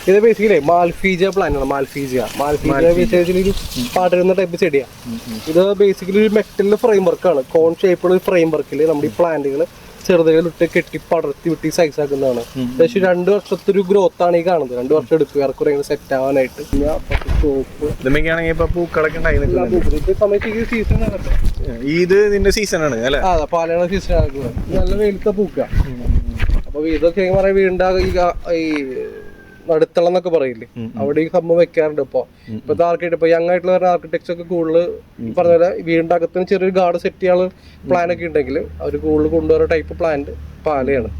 ഇത് basically മാൽഫീജിയ plant ആണ്. മാൽഫീജിയ basically ഒരു പാടരുന്ന ടൈപ്പ് ചെടിയാണ്. ഇത് ബേസിക്കലി ഒരു മെറ്റൽ ഫ്രെയിം വർക്കാണ്. കോൺ ഷേപ്പുള്ള ഫ്രെയിം വർക്കിൽ നമ്മുടെ ഈ പ്ലാന്റുകൾ ചെറുതകളിട്ട് കെട്ടി പടർത്തി വിട്ടി സൈസ് ആക്കുന്നതാണ്. ഏകദേശം 2 വർഷത്തെ ഒരു ഗ്രോത്ത് ആണ് ഈ കാണുന്നത്. 2 വർഷം എടുക്കും ഇറക്കുറെ സെറ്റ് ആവാനായിട്ട്. ഇത് ഇതിന്റെ സീസണാണ് അല്ലേ? അതെ, പാലണ സീസൺ ആക്കുന്നത്. നല്ല വെയിലത്തെ പൂക്ക. അപ്പൊ ഇതൊക്കെ പറയാ വീണ്ടും ഈ നടുത്തളം എന്നൊക്കെ പറയില്ലേ, അവിടെ ഈ സംഭവം വെക്കാറുണ്ട്. ഇപ്പൊ ആർക്കിടെക്ട് ഇപ്പൊ യങ് ആയിട്ടുള്ള ആർക്കിടെക്ട്സ് ഒക്കെ കൂടുതൽ പറഞ്ഞ പോലെ വീടിന്റെ അകത്തിന് ചെറിയൊരു ഗാർഡ് സെറ്റ് ചെയ്യാനുള്ള പ്ലാൻ ഒക്കെ ഉണ്ടെങ്കിൽ അവർ കൂടുതൽ കൊണ്ടുവരുന്ന ടൈപ്പ് പ്ലാന്റ് പാലയാണ്.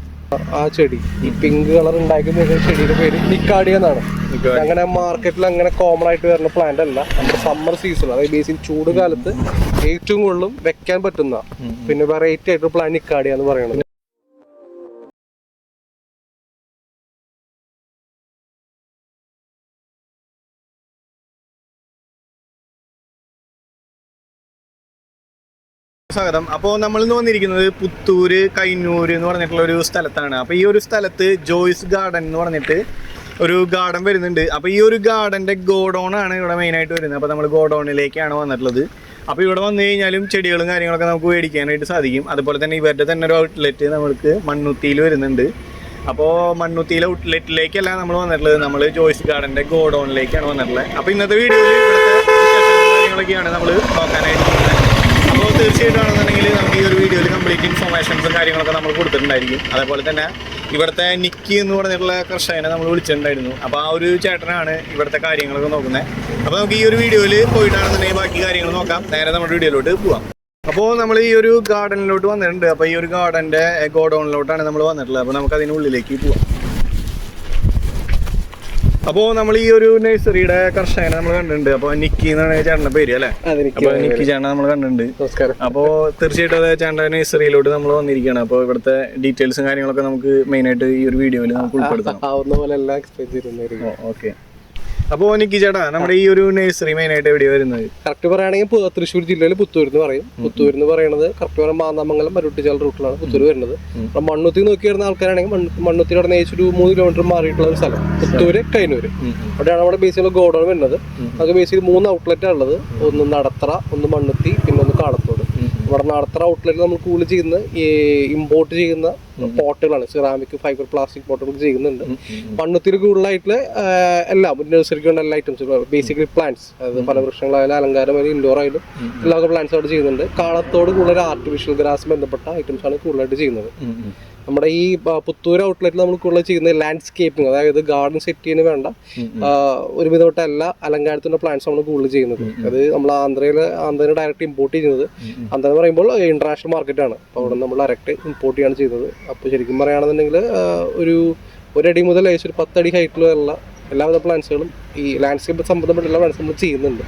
ആ ചെടി ഈ പിങ്ക് കളർ ഉണ്ടാക്കുന്ന ചെടിയുടെ പേര് നിക്കാഡിയ എന്നാണ്. അങ്ങനെ മാർക്കറ്റിൽ അങ്ങനെ കോമൺ ആയിട്ട് വരുന്ന പ്ലാന്റ് അല്ല. നമ്മുടെ സമ്മർ സീസൺ, അതായത് ബേസിക് ചൂട് കാലത്ത് ഏറ്റവും കൂടുതലും വെക്കാൻ പറ്റുന്ന പിന്നെ വെറൈറ്റി ആയിട്ടുള്ള പ്ലാന്റ് നിക്കാഡിയ എന്ന് പറയുന്നത്. സ്വാഗതം. അപ്പോൾ നമ്മൾ വന്നിരിക്കുന്നത് പുത്തൂര് കൈന്നൂര് എന്ന് പറഞ്ഞിട്ടുള്ള ഒരു സ്ഥലത്താണ്. അപ്പോൾ ഈ ഒരു സ്ഥലത്ത് ജോയ്സ് ഗാർഡൻ എന്ന് പറഞ്ഞിട്ട് ഒരു ഗാർഡൻ വരുന്നുണ്ട്. അപ്പോൾ ഈ ഒരു ഗാർഡൻ്റെ ഗോഡൗൺ ആണ് ഇവിടെ മെയിനായിട്ട് വരുന്നത്. അപ്പോൾ നമ്മൾ ഗോഡൗണിലേക്കാണ് വന്നിട്ടുള്ളത്. അപ്പോൾ ഇവിടെ വന്നു കഴിഞ്ഞാലും ചെടികളും കാര്യങ്ങളൊക്കെ നമുക്ക് മേടിക്കാനായിട്ട് സാധിക്കും. അതുപോലെ തന്നെ ഇവരുടെ തന്നെ ഒരു ഔട്ട്ലെറ്റ് നമ്മൾക്ക് മണ്ണുത്തിയിൽ വരുന്നുണ്ട്. അപ്പോൾ മണ്ണുത്തിയിലെ ഔട്ട്ലെറ്റിലേക്കല്ല നമ്മൾ വന്നിട്ടുള്ളത്, നമ്മൾ ജോയ്സ് ഗാർഡൻ്റെ ഗോഡൗണിലേക്കാണ് വന്നിട്ടുള്ളത്. അപ്പോൾ ഇന്നത്തെ വീഡിയോയിൽ ഇവിടുത്തെ കാര്യങ്ങളൊക്കെയാണ് നമ്മൾ നോക്കാനായിട്ട്. അപ്പോൾ തീർച്ചയായിട്ടും ആണെന്നുണ്ടെങ്കിൽ നമുക്ക് ഈ ഒരു വീഡിയോയിൽ കംപ്ലീറ്റ് ഇൻഫോർമേഷൻസും കാര്യങ്ങളൊക്കെ നമ്മൾ കൊടുത്തിട്ടുണ്ടായിരിക്കും. അതേപോലെ തന്നെ ഇവിടുത്തെ നിക്കി എന്ന് പറഞ്ഞിട്ടുള്ള കർഷകനെ നമ്മൾ വിളിച്ചിട്ടുണ്ടായിരുന്നു. അപ്പോൾ ആ ഒരു ചേട്ടനാണ് ഇവിടുത്തെ കാര്യങ്ങളൊക്കെ നോക്കുന്നത്. അപ്പോൾ നമുക്ക് ഈ ഒരു വീഡിയോയിൽ പോയിട്ടാണെന്നുണ്ടെങ്കിൽ ബാക്കി കാര്യങ്ങൾ നോക്കാം. നേരെ നമ്മുടെ വീഡിയോയിലോട്ട് പോവാം. അപ്പോൾ നമ്മൾ ഈ ഒരു ഗാർഡനിലോട്ട് വന്നിട്ടുണ്ട്. അപ്പോൾ ഈ ഒരു ഗാർഡൻ്റെ ഗോഡൗണിലോട്ടാണ് നമ്മൾ വന്നിട്ടുള്ളത്. അപ്പോൾ നമുക്ക് അതിനുള്ളിലേക്ക് പോവാം. അപ്പോൾ നമ്മൾ ഈ ഒരു നഴ്സറിയുടെ കർഷകനെ നമ്മൾ കണ്ടിട്ടുണ്ട്. അപ്പോൾ നിക്കി എന്നാണ് ചേട്ടൻ്റെ പേര് അല്ലേ? അപ്പോൾ നിക്കി ചേട്ടനെ നമ്മൾ കണ്ടിട്ടുണ്ട്. അപ്പോൾ തീർച്ചയായിട്ടും അത് ചേട്ടൻ്റെ നഴ്സറിയിലോട്ട് നമ്മൾ വന്നിരിക്കുകയാണ്. അപ്പോൾ ഇവിടുത്തെ ഡീറ്റെയിൽസും കാര്യങ്ങളൊക്കെ നമുക്ക് മെയിനായിട്ട് ഈ ഒരു വീഡിയോയിൽ നമുക്ക് ഉൾപ്പെടുത്താം. ഓക്കെ. അപ്പോൾ നിക്കി ചേട്ടാ, നമ്മുടെ ഈ ഒരു നഴ്സറി മെയിനായിട്ട് എവിടെയാണ് വരുന്നത്? കറക്റ്റ് പറയുകയാണെങ്കിൽ തൃശ്ശൂർ ജില്ലയിൽ പുത്തൂർ എന്ന് പറയും. പുത്തൂർ എന്ന് പറയുന്നത് കറക്റ്റ് പറയാൻ മാന്നാമംഗലം മരുട്ടിച്ചാൽ റൂട്ടിലാണ് പുത്തൂർ വരുന്നത്. മണ്ണുത്തി നോക്കി വരുന്ന ആൾക്കാരാണെങ്കിൽ മണ്ണുത്തി അവിടെ നിന്ന് ഒരു 3 കിലോമീറ്റർ മാറിയിട്ടുള്ള ഒരു സ്ഥലം പുത്തൂര് കൈനൂര്. അവിടെയാണ് നമ്മുടെ ബേസിക്കൽ ഗോഡൗൺ വരുന്നത്. നമുക്ക് ബേസിക്കലി 3 ഔട്ട്ലെറ്റാണ് ഉള്ളത്. ഒന്ന് നടത്തറ, ഒന്ന് മണ്ണുത്തി, പിന്നെ ഒന്ന് കാടത്തോട്. ഇവിടെ നടത്തറ ഔട്ട്ലെറ്റിൽ നമ്മൾ കൂടുതൽ ചെയ്യുന്ന ഇമ്പോർട്ട് ചെയ്യുന്ന പോട്ടുകളാണ്, സെറാമിക്, ഫൈബർ, പ്ലാസ്റ്റിക് പോട്ടുകൾ ചെയ്യുന്നുണ്ട്. മണ്ണുത്തിരി കൂടുതലായിട്ടുള്ള എല്ലാം നഴ്സറിക്ക് വേണ്ട എല്ലാ ഐറ്റംസും ബേസിക്കലി പ്ലാന്റ്സ്, അതായത് പല വൃക്ഷങ്ങളായാലും അലങ്കാരം വരെ ഇൻഡോർ ആയാലും എല്ലാ പ്ലാന്റ്സ് അവിടെ ചെയ്യുന്നുണ്ട്. കാളത്തോട് കൂടുതൽ ആർട്ടിഫിഷ്യൽ ഗ്രാസ് ബന്ധപ്പെട്ട ഐറ്റംസ് ആണ് കൂടുതലായിട്ട് ചെയ്യുന്നത്. നമ്മുടെ ഈ പുത്തൂർ ഔട്ട്ലെറ്റിൽ നമ്മൾ കൂടുതൽ ചെയ്യുന്നത് ലാൻഡ്സ്കേപ്പിംഗ്, അതായത് ഗാർഡൻ സെറ്റ് ചെയ്യുന്ന വേണ്ട ഒരുവിധപ്പെട്ട എല്ലാ അലങ്കാരത്തിൻ്റെ പ്ലാന്റ്സ് നമ്മൾ കൂടുതൽ ചെയ്യുന്നത്. അത് നമ്മൾ ആന്ധ്രയിൽ ഡയറക്റ്റ് ഇമ്പോർട്ട് ചെയ്യുന്നത്. ആന്ധ്ര എന്ന് പറയുമ്പോൾ ഇന്റർനാഷണൽ മാർക്കറ്റാണ്. അപ്പോൾ അവിടെ നമ്മൾ ഡയറക്റ്റ് ഇമ്പോർട്ട് ചെയ്യാണ് ചെയ്യുന്നത്. അപ്പോൾ ശരിക്കും പറയുകയാണെന്നുണ്ടെങ്കിൽ ഒരു 1 അടി മുതൽ ഏകദേശം ഒരു 10 അടി ഹൈറ്റിലുള്ള എല്ലാവിധ പ്ലാന്റ്സുകളും ഈ ലാൻഡ്സ്കേപ്പ് സംബന്ധപ്പെട്ട എല്ലാ പ്ലാന്റ്സ് നമ്മൾ ചെയ്യുന്നുണ്ട്.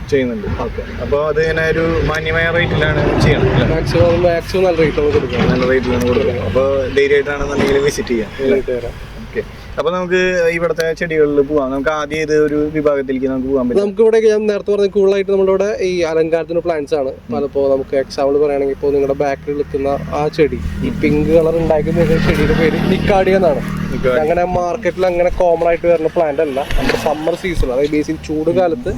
ഓക്കെ. അപ്പോൾ അത് ഇങ്ങനെ ഒരു മാന്യമായ റേറ്റിലാണ് ചെയ്യുന്നത്. മാക്സിമം നല്ല റേറ്റിലാണ് കൊടുക്കുന്നത്. നല്ല റേറ്റിലാണ് കൊടുക്കുന്നത്. അപ്പോൾ ധൈര്യമായിട്ടാണെന്നുണ്ടെങ്കിൽ വിസിറ്റ് ചെയ്യാം. ഓക്കെ. അപ്പോൾ നമുക്ക് ഇവിടുത്തെ ചെടികളിൽ പോവാം. നമുക്ക് ആദ്യം ഇത് ഒരു വിഭാഗത്തിലേക്ക് നമുക്ക് പോകാൻ പറ്റും. നമുക്ക് ഇവിടെ ഞാൻ നേരത്തെ പറഞ്ഞ കൂടുതലായിട്ട് നമ്മളിവിടെ ഈ അലങ്കാരത്തിന് പ്ലാന്റ്സ് ആണ്. അതിപ്പോൾ നമുക്ക് എക്സാമ്പിൾ പറയുകയാണെങ്കിൽ ഇപ്പോൾ നിങ്ങളുടെ ബാക്കിൽ നിൽക്കുന്ന ആ ചെടി, ഈ പിങ്ക് കളർ ഉണ്ടാക്കുന്ന ചെടിയുടെ പേര് നിക്കാഡിയ എന്നാണ്. അങ്ങനെ മാർക്കറ്റിൽ അങ്ങനെ കോമൺ ആയിട്ട് വരുന്ന പ്ലാന്റ് അല്ല. നമ്മുടെ സമ്മർ സീസൺ, അതായത് ബേസിക് ചൂട് കാലത്ത്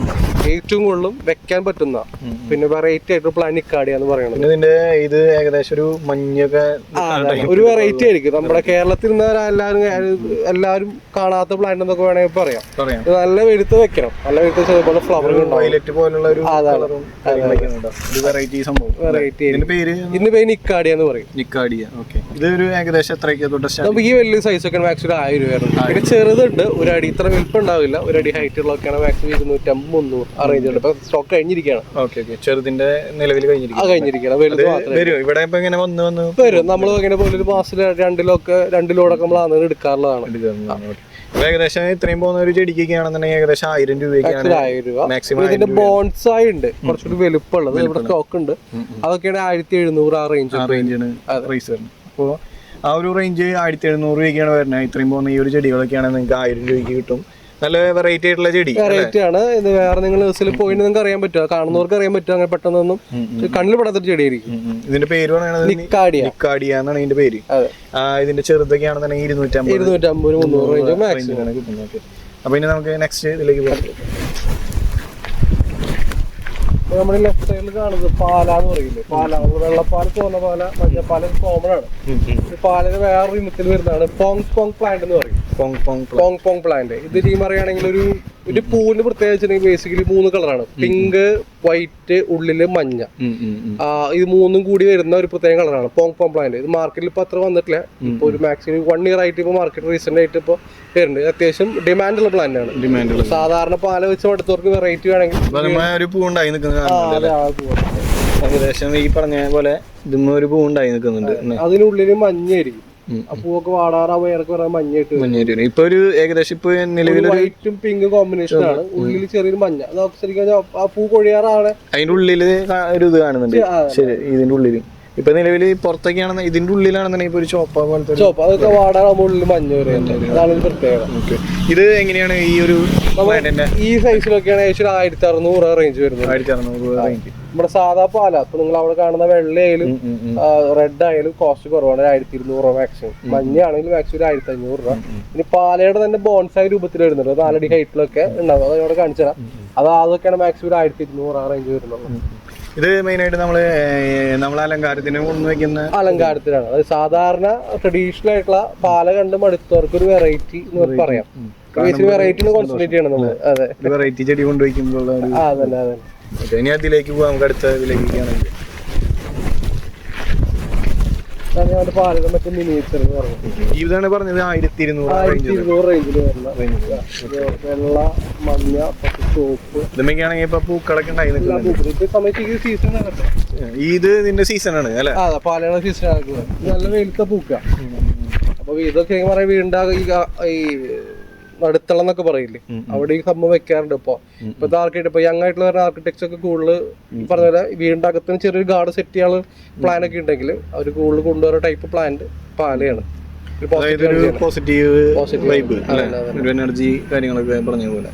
ഏറ്റവും കൂടുതലും വെക്കാൻ പറ്റുന്ന പിന്നെ വെറൈറ്റി ആയിട്ടുള്ള പ്ലാന്റ് നിക്കാഡിയ എന്ന് പറയുന്നത്. ഇതിന്റെ ഇത് ഏകദേശം ഒരു മഞ്ഞൊക്കെ ഒരു വെറൈറ്റി ആയിരിക്കും. നമ്മുടെ കേരളത്തിൽ നിന്ന് എല്ലാവരും കാണാത്ത പ്ലാന്റ് എന്നൊക്കെ വേണമെങ്കിൽ പറയാം. നല്ല വെളുത്ത് വെക്കണം, നല്ല വെളുത്ത് വെച്ചതുപോലെ ഫ്ലവർ ഇതിന്റെ പേര് നിക്കാഡിയ എന്ന് പറയും. ഇതൊരു ഏകദേശം നമുക്ക് ഈ വലിയ സൈസ് ഒക്കെ മാക്സിമം 1000 രൂപയാണ്. പിന്നെ ചെറുതുണ്ട്, 1 അടി ഇത്ര വലിപ്പം ഉണ്ടാവില്ല, 1 അടി ഹൈറ്റ് ഉള്ളതൊക്കെയാണ് മാക്സിമം 250-300 ആ റേഞ്ചുണ്ട്. ഇപ്പൊ സ്റ്റോക്ക് കഴിഞ്ഞിരിക്കുകയാണ്. ചെറുതിന്റെ നിലവിൽ കഴിഞ്ഞിരിക്കുകയാണ്. വരും. നമ്മൾ ഇങ്ങനെ പോലെ ഒരു മാസത്തിൽ 2 ലോഡൊക്കെ നമ്മൾ അന്ന് എടുക്കാറുള്ളതാണ്. ഏകദേശം ഇത്രയും പോകുന്ന ഒരു ചെടിക്കൊക്കെ ആണെന്നുണ്ടെങ്കിൽ ഏകദേശം 1000 രൂപയ്ക്കാണ്. 1000 രൂപ. ഇതിന്റെ ബോൺസായി ഉണ്ട്, കുറച്ചുകൂടി വലുപ്പമുള്ളത് ഇവിടെ സ്റ്റോക്ക് ഉണ്ട്. അതൊക്കെയാണ് 1700 ആ റേഞ്ചാണ്. അപ്പോൾ ആ ഒരു റേഞ്ച് 1700 രൂപയ്ക്കാണ് വരുന്നത്. ഇത്രയും പോകുന്ന ഈ ഒരു ചെടികളൊക്കെയാണ് നിങ്ങൾക്ക് 1000 രൂപയ്ക്ക് കിട്ടും. നല്ല വെറൈറ്റി ആയിട്ടുള്ള ചെടി, വെറൈറ്റി ആണ്. ഇത് വേറെ നിങ്ങൾ നഴ്സറിൽ പോയിട്ട് നിങ്ങൾക്ക് അറിയാൻ പറ്റുമോ, കാണുന്നവർക്ക് അറിയാൻ പറ്റുമോ, അങ്ങനെ പെട്ടെന്നൊന്നും കണ്ണിൽ പെടാത്ത ചെടിയായിരിക്കും. ഇതിന്റെ പേര് പറയുന്നത് നിക്കാഡിയ എന്നാണ് ഇതിന്റെ പേര്. ഇതിന്റെ ചെറുതൊക്കെ ആണെന്നുണ്ടെങ്കിൽ 250-300 മാക്സിമം കിട്ടുന്നത്. അപ്പൊ ഇനി നമുക്ക് നെക്സ്റ്റ് ഇതിലേക്ക് പോകാം. നമ്മുടെ ലെഫ്റ്റ് സൈഡിൽ കാണുന്നത് പാല എന്ന് പറയില്ലേ, പാല വെള്ളപ്പാല, ചുവന്ന പാല, മഞ്ഞപ്പാല കോമൺ ആണ്. ഈ പാലിന് വേറൊരു ഇനത്തിൽ വരുന്നതാണ് പോങ് പോങ് പ്ലാന്റ് എന്ന് പറയും. പോങ് പോങ് പ്ലാന്റ് ഇത് ടീം അറിയാണെങ്കിൽ ഒരു പൂവിന് പ്രത്യേകിച്ച് ബേസിക്കലി 3 കളറാണ്, പിങ്ക്, വൈറ്റ്, ഉള്ളില് മഞ്ഞ. ഇത് 3ഉം കൂടി വരുന്ന ഒരു പ്രത്യേക കളറാണ് പോങ് പോങ് പ്ലാന്റ്. ഇത് മാർക്കറ്റിൽ ഇപ്പൊ അത്ര വന്നിട്ടില്ല. ഇപ്പൊ ഒരു മാക്സിമം 1 ഇയർ ആയിട്ട് ഇപ്പൊ മാർക്കറ്റ് റീസെന്റ് ആയിട്ട് ഇപ്പൊ വരുന്നുണ്ട്. അത്യാവശ്യം ഡിമാൻഡ് ഉള്ള പ്ലാന്റ് ആണ്. സാധാരണ പാല വെച്ച് അടുത്തവർക്ക് വെറൈറ്റി വേണമെങ്കിൽ ഒരു പൂവുണ്ടായി നിൽക്കുന്നത് ഏകദേശം ഈ പറഞ്ഞ പോലെ ഇതും ഒരു പൂവുണ്ടായി നിൽക്കുന്നുണ്ട്. അതിനുള്ളില് മഞ്ഞയായിരിക്കും. ആ പൂവൊക്കെ വാടാറാവുമ്പോ ഇറക്കി വരാൻ മഞ്ഞയായിട്ട് ഇപ്പൊ ഒരു ഏകദേശം ഇപ്പൊ നിലവിൽ വൈറ്റും പിങ്കും കോമ്പിനേഷൻ ആണ്. ഉള്ളിൽ ചെറിയൊരു മഞ്ഞ. നമുക്ക് ശരിക്കും ആ പൂ കൊഴിയാറാണ്. അതിന്റെ ഉള്ളില് ഒരു ഇത് കാണുന്നുണ്ട്. ശരി, ഇതിന്റെ ഉള്ളില് ഇപ്പൊ നിലവിൽ പുറത്തൊക്കെയാണെന്ന് ഇതിന്റെ ഉള്ളിലാണെന്നുണ്ടെങ്കിൽ ഇപ്പൊ ഒരു ചോപ്പ പോലത്തെ ചോപ്പ, അതൊക്കെ വാടാറാകുമ്പോൾ ഉള്ളിൽ മഞ്ഞ വരെയുണ്ട്. അതാണ് പ്രത്യേകത. ഇത് എങ്ങനെയാണ് ഈ ഒരു ഈ സൈസിലൊക്കെയാണ് ഏകദേശം 1600 റേഞ്ച് വരുന്നത്. 1600 റേഞ്ച്. നമ്മുടെ സാധാ പാല ഇപ്പൊ നിങ്ങൾ അവിടെ കാണുന്ന വെള്ളയായാലും റെഡ് ആയാലും കോസ്റ്റ് കുറവാണ്. 1200 രൂപ മാക്സിമം. മഞ്ഞയാണെങ്കിൽ മാക്സിമം 1500 രൂപ. ഇനി പാലയുടെ തന്നെ ബോൺസായി രൂപത്തിൽ വരുന്നുണ്ട്. 4 അടി ഹൈറ്റിലൊക്കെ ഉണ്ടാവും. അത് ഇവിടെ കാണിച്ചു തരാം. അതൊക്കെയാണ് മാക്സിമം 1200 ആ റേഞ്ച് വരുന്നുള്ളൂ. ഇത് മെയിൻ ആയിട്ട് നമ്മളെ അലങ്കാരത്തിന് കൊണ്ടുവയ്ക്കുന്ന അലങ്കാരത്തിനാണ്. അത് സാധാരണ ട്രഡീഷണൽ ആയിട്ടുള്ള പാല കണ്ട് മടുത്തവർക്ക് ഒരു വെറൈറ്റി എന്ന് പറയാം. വെറൈറ്റി കോൺസെൻട്രേറ്റ് ചെയ്യണം നമ്മള്. അതെ, വെറൈറ്റി ചെടി കൊണ്ടുവയ്ക്കുമ്പോൾ അതന്നെ അതന്നെ. ഇനി അതിലേക്ക് പോവാം. നമുക്ക് അടുത്ത ഇതിലേക്ക് ആണെങ്കിൽ പാലകൾ മറ്റേ മിനിയേച്ചർ എന്ന് പറഞ്ഞു. ഇതാണ് പറഞ്ഞത് 1200 റേഞ്ചിൽ വരുന്ന വെള്ള, മഞ്ഞ, ചോപ്പ്. ഇതൊക്കെയാണെങ്കിൽ ഇപ്പൊ പൂക്കളൊക്കെ ഉണ്ടായി സമയത്ത് സീസൺ ഇത് ഇതിന്റെ സീസൺ ആണ് അല്ലെ? അതെ, പാലയുടെ സീസൺ ആക്കുക. നല്ല വെയിലത്തെ പൂക്ക. അപ്പൊ ഇതൊക്കെ പറയാ വീണ്ടാ ഈ നടുത്തളം എന്നൊക്കെ പറയില്ലേ, അവിടെ ഈ സംഭവം വെക്കാറുണ്ട്. ഇപ്പൊ ആർക്കിട്ട് ഇപ്പൊ യങ് ആയിട്ടുള്ള ആർക്കിടെക്ട്സ് ഒക്കെ കൂടുതൽ പറഞ്ഞ പോലെ വീടിന്റെ അകത്തിന് ചെറിയൊരു ഗാർഡ് സെറ്റ് ചെയ്യാനുള്ള പ്ലാൻ ഒക്കെ ഉണ്ടെങ്കിൽ അവർ കൂടുതൽ കൊണ്ടുവരുന്ന ടൈപ്പ് പ്ലാന്റ് പാലയാണ്. പോസിറ്റീവ് വൈബ്, എനർജി കാര്യങ്ങളൊക്കെ പറഞ്ഞ പോലെ.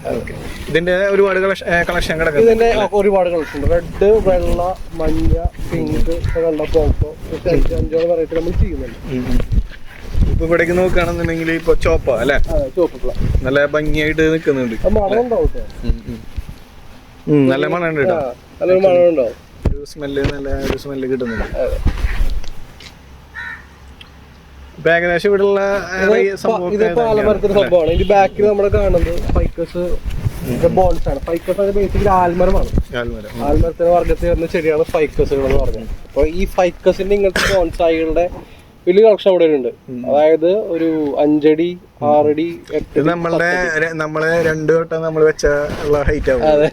ഇതിന്റെ ഒരുപാട് കളക്ഷൻ കിടക്കും. ഇതിന്റെ ഒരുപാട് കളക്ഷൻ ഉണ്ട്. റെഡ്, വെള്ള, മഞ്ഞ, പിങ്ക്, വെള്ള, പോക്കോ 5 വെറൈറ്റി നമ്മൾ ചെയ്യുന്നുണ്ട്. ഇപ്പൊ ഇവിടേക്ക് നോക്കുകയാണെന്നുണ്ടെങ്കിൽ ഇപ്പൊ ചോപ്പ അല്ലെ, നല്ല ഭംഗിയായിട്ട് നിൽക്കുന്നുണ്ട്. നല്ല മണമുണ്ട് കേട്ടോ. നല്ലൊരു മണം ഉണ്ടാവും. ഒരു സ്മെല്ല്, നല്ല ഒരു സ്മെല്ല് കിട്ടുന്നുണ്ട്. ഇപ്പൊ ഏകദേശം ഇവിടെയുള്ള ഇത് പാലമരത്തിന്റെ സംഭവമാണ്. ഇതിന്റെ ബാക്കിൽ നമ്മൾ കാണുന്നത് ഫൈക്കസ് ബോൺസ് ആണ്. ഫൈക്കസ് ആണ് ബേസിക്കലി ആൽമരമാണ്. ആൽമരത്തിന്റെ വർഗ്ഗത്തിൽ വരുന്ന ചെടിയാണ് ഫൈക്കസുകൾ എന്ന് പറഞ്ഞത്. അപ്പൊ ഈ ഫൈക്കസിന്റെ ഇങ്ങനത്തെ ബോൺസായികളുടെ വലിയ കളക്ഷൻ അവിടെ ഉണ്ട്. അതായത് ഒരു 5 അടി, 6 അടി, 8 നമ്മളെ 2 വട്ടം നമ്മൾ വെച്ച ഹൈറ്റ് ആവും. അതെ,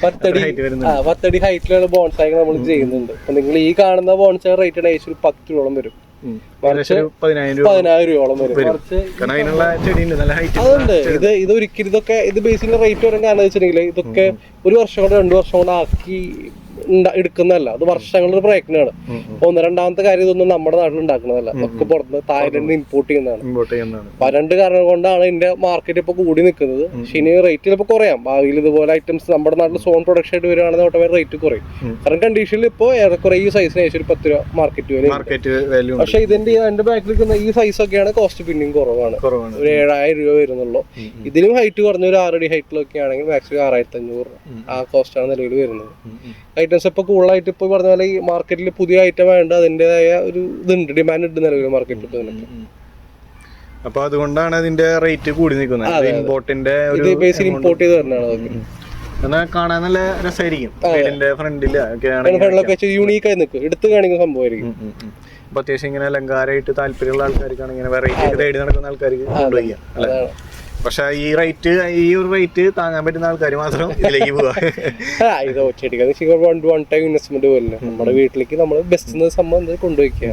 10 അടി ഹൈറ്റിലുള്ള ബോൺസായികൾ നമ്മൾ ചെയ്യുന്നുണ്ട്. അപ്പൊ നിങ്ങൾ ഈ കാണുന്ന ബോൺസായി റേറ്റ് ഏകദേശം ഒരു 10 രൂപയോളം വരും. 10,000 രൂപയോളം വരും. അതുണ്ട്. ഇത് ഒരിക്കലും ഇത് ബേസിക്കലി റേറ്റ് വരാൻ കാരണം വെച്ചിട്ടുണ്ടെങ്കിൽ ഇതൊക്കെ 1 വർഷം കൊണ്ട് 2 വർഷം കൊണ്ട് ആക്കി എടുക്കുന്നതല്ല. അത് വർഷങ്ങളുടെ പ്രയത്നമാണ്. ഒന്ന് രണ്ടാമത്തെ കാര്യം, ഇതൊന്നും നമ്മുടെ നാട്ടിൽ ഉണ്ടാക്കുന്നതല്ല. ഒക്കെ പുറത്ത് തായ്ലൻഡിൽ ഇമ്പോർട്ട് ചെയ്യുന്നതാണ്. അപ്പൊ 2 കാരണം കൊണ്ടാണ് ഇതിന്റെ മാർക്കറ്റ് ഇപ്പൊ കൂടി നിൽക്കുന്നത്. പക്ഷെ ഇനി റേറ്റ് ചിലപ്പോൾ കുറയാം. ഭാവിയിൽ ഇതുപോലെ ഐറ്റംസ് നമ്മുടെ നാട്ടിൽ സോൺ പ്രൊഡക്ഷൻ ആയിട്ട് വരുവാണെങ്കിൽ ഓട്ടോമാറ്റിക് റേറ്റ് കുറയും. കാരണം കണ്ടീഷനിൽ ഇപ്പോൾ ഏറെക്കുറെ ഈ സൈസിന് ഏകദേശം ഒരു 10 രൂപ മാർക്കറ്റ് വാല്യൂ. പക്ഷെ ഇതിന്റെ ബാക്കിൽ നിൽക്കുന്ന ഈ സൈസ് ഒക്കെയാണ് കോസ്റ്റ് പിന്നെയും കുറവാണ്. ഒരു 7,000 രൂപ വരുന്നുള്ളൂ. ഇതിലും ഹൈറ്റ് കുറഞ്ഞ ഒരു 6 അടി ഹൈറ്റിലൊക്കെ ആണെങ്കിൽ മാക്സിമം 6,500 ആ കോസ്റ്റാണ് നിലവിൽ വരുന്നത്. ഐറ്റംസ് ഇപ്പൊ കൂടുതലായിട്ട് ഇപ്പൊ പറഞ്ഞ പോലെ ഈ മാർക്കറ്റിൽ പുതിയ ഐറ്റം വേണ്ട അതിന്റേതായ ഒരു ഇതുണ്ട്, ഡിമാൻഡ് ഉണ്ട് നിലവിൽ മാർക്കറ്റിൽ. അപ്പൊ അതുകൊണ്ടാണ് അതിന്റെ റേറ്റ് കൂടി നിൽക്കുന്നത്. ഇമ്പോർട്ടിന്റെ ഇമ്പോർട്ട് ചെയ്ത് തന്നെയാണ് അതൊക്കെ. എന്നാൽ കാണാൻ നല്ല രസമായിരിക്കും. ഫ്രണ്ടിലൊക്കെ യൂണീക്ക് ആയി നിൽക്കും, എടുത്ത് കാണിക്കുന്ന സംഭവമായിരിക്കും. അപ്പൊ അത്യാവശ്യം ഇങ്ങനെ അലങ്കാരമായിട്ട് താല്പര്യമുള്ള ആൾക്കാർക്കാണ്, ഇങ്ങനെ വെറൈറ്റി ഒക്കെ തേടി നടക്കുന്ന ആൾക്കാർക്ക് കൊണ്ടുപോയി. പക്ഷെ ഈ ഒരു റേറ്റ് താങ്ങാൻ പറ്റുന്ന ആൾക്കാർ മാത്രം ഇതിലേക്ക് പോവാ. ഇത് ചെടികൾ വൺ ടൈം ഇൻവെസ്റ്റ്മെന്റ് പോലെ നമ്മുടെ വീട്ടിലേക്ക് നമ്മൾ ബെസ്റ്റ് സംഭവം കൊണ്ടുപോയിക്കുക.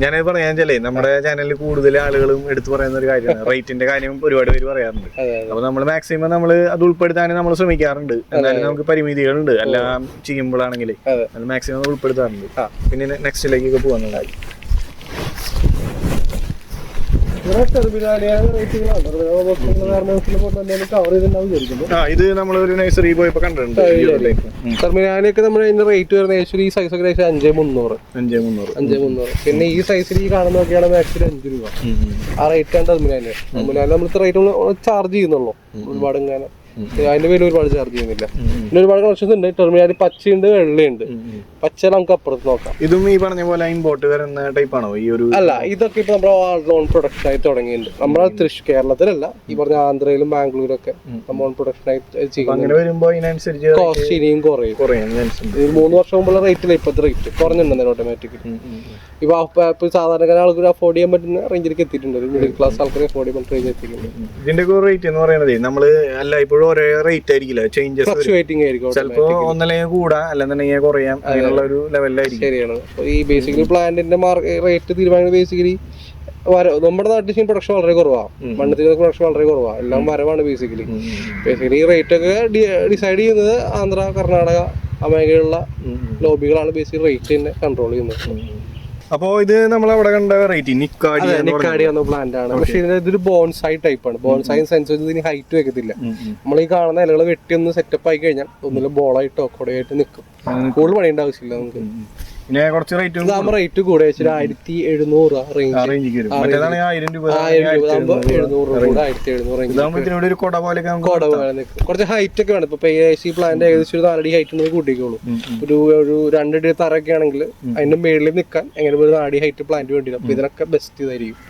ഞാനത് പറയാൻ വെച്ചാലേ നമ്മുടെ ചാനലിൽ കൂടുതൽ ആളുകളും എടുത്തു പറയുന്ന ഒരു കാര്യമാണ് റേറ്റിന്റെ കാര്യം. ഒരുപാട് പേര് പറയാറുണ്ട്. അപ്പൊ നമ്മൾ മാക്സിമം നമ്മൾ അത് ഉൾപ്പെടുത്താൻ നമ്മൾ ശ്രമിക്കാറുണ്ട്. എന്നാലും നമുക്ക് പരിമിതികളുണ്ട് എല്ലാം ചെയ്യുമ്പോഴാണെങ്കിൽ മാക്സിമം ഉൾപ്പെടുത്താറുണ്ട്. പിന്നെ നെക്സ്റ്റിലേക്കൊക്കെ പോകാന്നുണ്ടായി. ഇത് നമ്മളൊരു നഴ്സറി പോയപ്പോ കണ്ടിട്ടുണ്ട്. ടെർമിനാലിയൊക്കെ നമ്മൾ അതിന്റെ റേറ്റ് വരുന്നത് ഏകദേശം ഈ സൈസ് ഒക്കെ ഏകദേശം 5,300. 5,300. പിന്നെ ഈ സൈസിൽ ഈ കാണുന്ന നോക്കിയാണ് മാക്സിമം 5 രൂപ. ആ റേറ്റാണ് ടെർമിനാലിന്. ടെർമിനാലിൽ നമ്മൾ റേറ്റ് ചാർജ് ചെയ്യുന്നുള്ളൂ. ഒരുപാട് ഇങ്ങനെ അതിന്റെ പേര് ഒരുപാട് ചാർജ് ചെയ്യുന്നില്ല. പിന്നെ ഒരുപാട് കളക്ഷൻസ് ഉണ്ട്. ടെർമിനാലിൽ പച്ചയുണ്ട്, വെള്ളയുണ്ട്. പച്ച നമുക്ക് അപ്പുറത്ത് നോക്കാം. ഇതും ഈ പറഞ്ഞ പോലെ ഇമ്പോർട്ട് വരുന്ന ടൈപ്പ് ആണോ ഈ ഒരു? അല്ല, ഇതൊക്കെ ഇപ്പൊ നമ്മുടെ ഓൺ പ്രൊഡക്ഷൻ ആയി തുടങ്ങിയിട്ടുണ്ട്. നമ്മുടെ തൃശ്ശൂർ, കേരളത്തിലല്ല, ഈ പറഞ്ഞ ആന്ധ്രയിലും ബാംഗ്ലൂരൊക്കെ നമ്മൾ ഓൺ പ്രൊഡക്ഷൻ ആയി ചെയ്യുമ്പോൾ കോസ്റ്റ് ഇനിയും കുറയും. 3 വർഷം മുമ്പുള്ള റേറ്റില്ല ഇപ്പോഴത്തെ റേറ്റ് കുറഞ്ഞിട്ടുണ്ട് ഓട്ടോമാറ്റിക്കലി. ഇപ്പൊ സാധാരണ ആൾക്കാർ അഫോർഡ് ചെയ്യാൻ പറ്റുന്ന റേഞ്ചിലേക്ക് എത്തിയിട്ടുണ്ട്. മിഡിൽ ക്ലാസ് ആൾക്കാർ അഫോർഡ് ചെയ്യാൻ റേഞ്ച് എത്തിയിട്ടുണ്ട്. ഇതിന്റെ റേറ്റ് എന്ന് പറയുന്നത് നമ്മള് അല്ല ഇപ്പോഴും ഒരേ റേറ്റ് ആയിരിക്കില്ല, ചേഞ്ചസ് ഫ്ലക്ച്വേറ്റിംഗ് ആയിരിക്കും. ചിലപ്പോ ഒന്നല്ലെങ്കിൽ കൂടാ അല്ലെന്നുണ്ടെങ്കിൽ കുറയാം, അങ്ങനെയുള്ള ഒരു ലെവലിലായിരിക്കും. ശരിയാണ്. ഈ ബേസിക്കലി പ്ലാന്റിന്റെ റേറ്റ് തീരുമാനിക്കുന്നത് ബേസിക്കലി നമ്മുടെ നാട്ടിൽ പ്രൊഡക്ഷൻ വളരെ കുറവാണ്. മണ്ണത്തിന്റെ പ്രൊഡക്ഷൻ വളരെ കുറവാണ്. എല്ലാം വരവാണ് ബേസിക്കലി. ഈ റേറ്റ് ഒക്കെ ഡിസൈഡ് ചെയ്യുന്നത് ആന്ധ്ര, കർണാടക ആ മേഖലയിലുള്ള ലോബികളാണ് ബേസിക്കലി റേറ്റ് തന്നെ കൺട്രോൾ ചെയ്യുന്നത്. അപ്പോ ഇത് നമ്മൾ അവിടെ കണ്ട വെറൈറ്റി നിക്കാടി എന്ന പ്ലാന്റ് ആണ്. പക്ഷെ ഇതൊരു ബോൺസായി ടൈപ്പ് ആണ്. ബോൺസായി സെൻസ് ഇതിന് ഹൈറ്റ് വെക്കത്തില്ല. നമ്മൾ ഈ കാണുന്ന ഇലകൾ വെട്ടി ഒന്ന് സെറ്റപ്പ് ആയി കഴിഞ്ഞാൽ ഒന്നിലും ബോളായിട്ടോ കൊടയായിട്ട് നിൽക്കും. കൂടുതൽ പണിയേണ്ട ആവശ്യമില്ല നമുക്ക്. പിന്നെ കുറച്ച് റേറ്റ് കൂടെ 1,700 റേഞ്ച്. 1000 രൂപ 1,700 കൊട പോലെ നിൽക്കും. കുറച്ച് ഹൈറ്റ് ഒക്കെ വേണം. ഇപ്പൊ പ്ലാന്റ് ഏകദേശം ഒരു 4 അടി ഹൈറ്റ് ഉണ്ടെങ്കിൽ കൂട്ടിക്കോളൂ. ഒരു 2 അടി തറയൊക്കെ ആണെങ്കിൽ അതിന്റെ മേളിൽ നിൽക്കാൻ എങ്ങനെ ഒരു 4 അടി ഹൈറ്റ് പ്ലാന്റ് വേണ്ടി. അപ്പൊ ഇതിനൊക്കെ ബെസ്റ്റ് ഇതായിരിക്കും.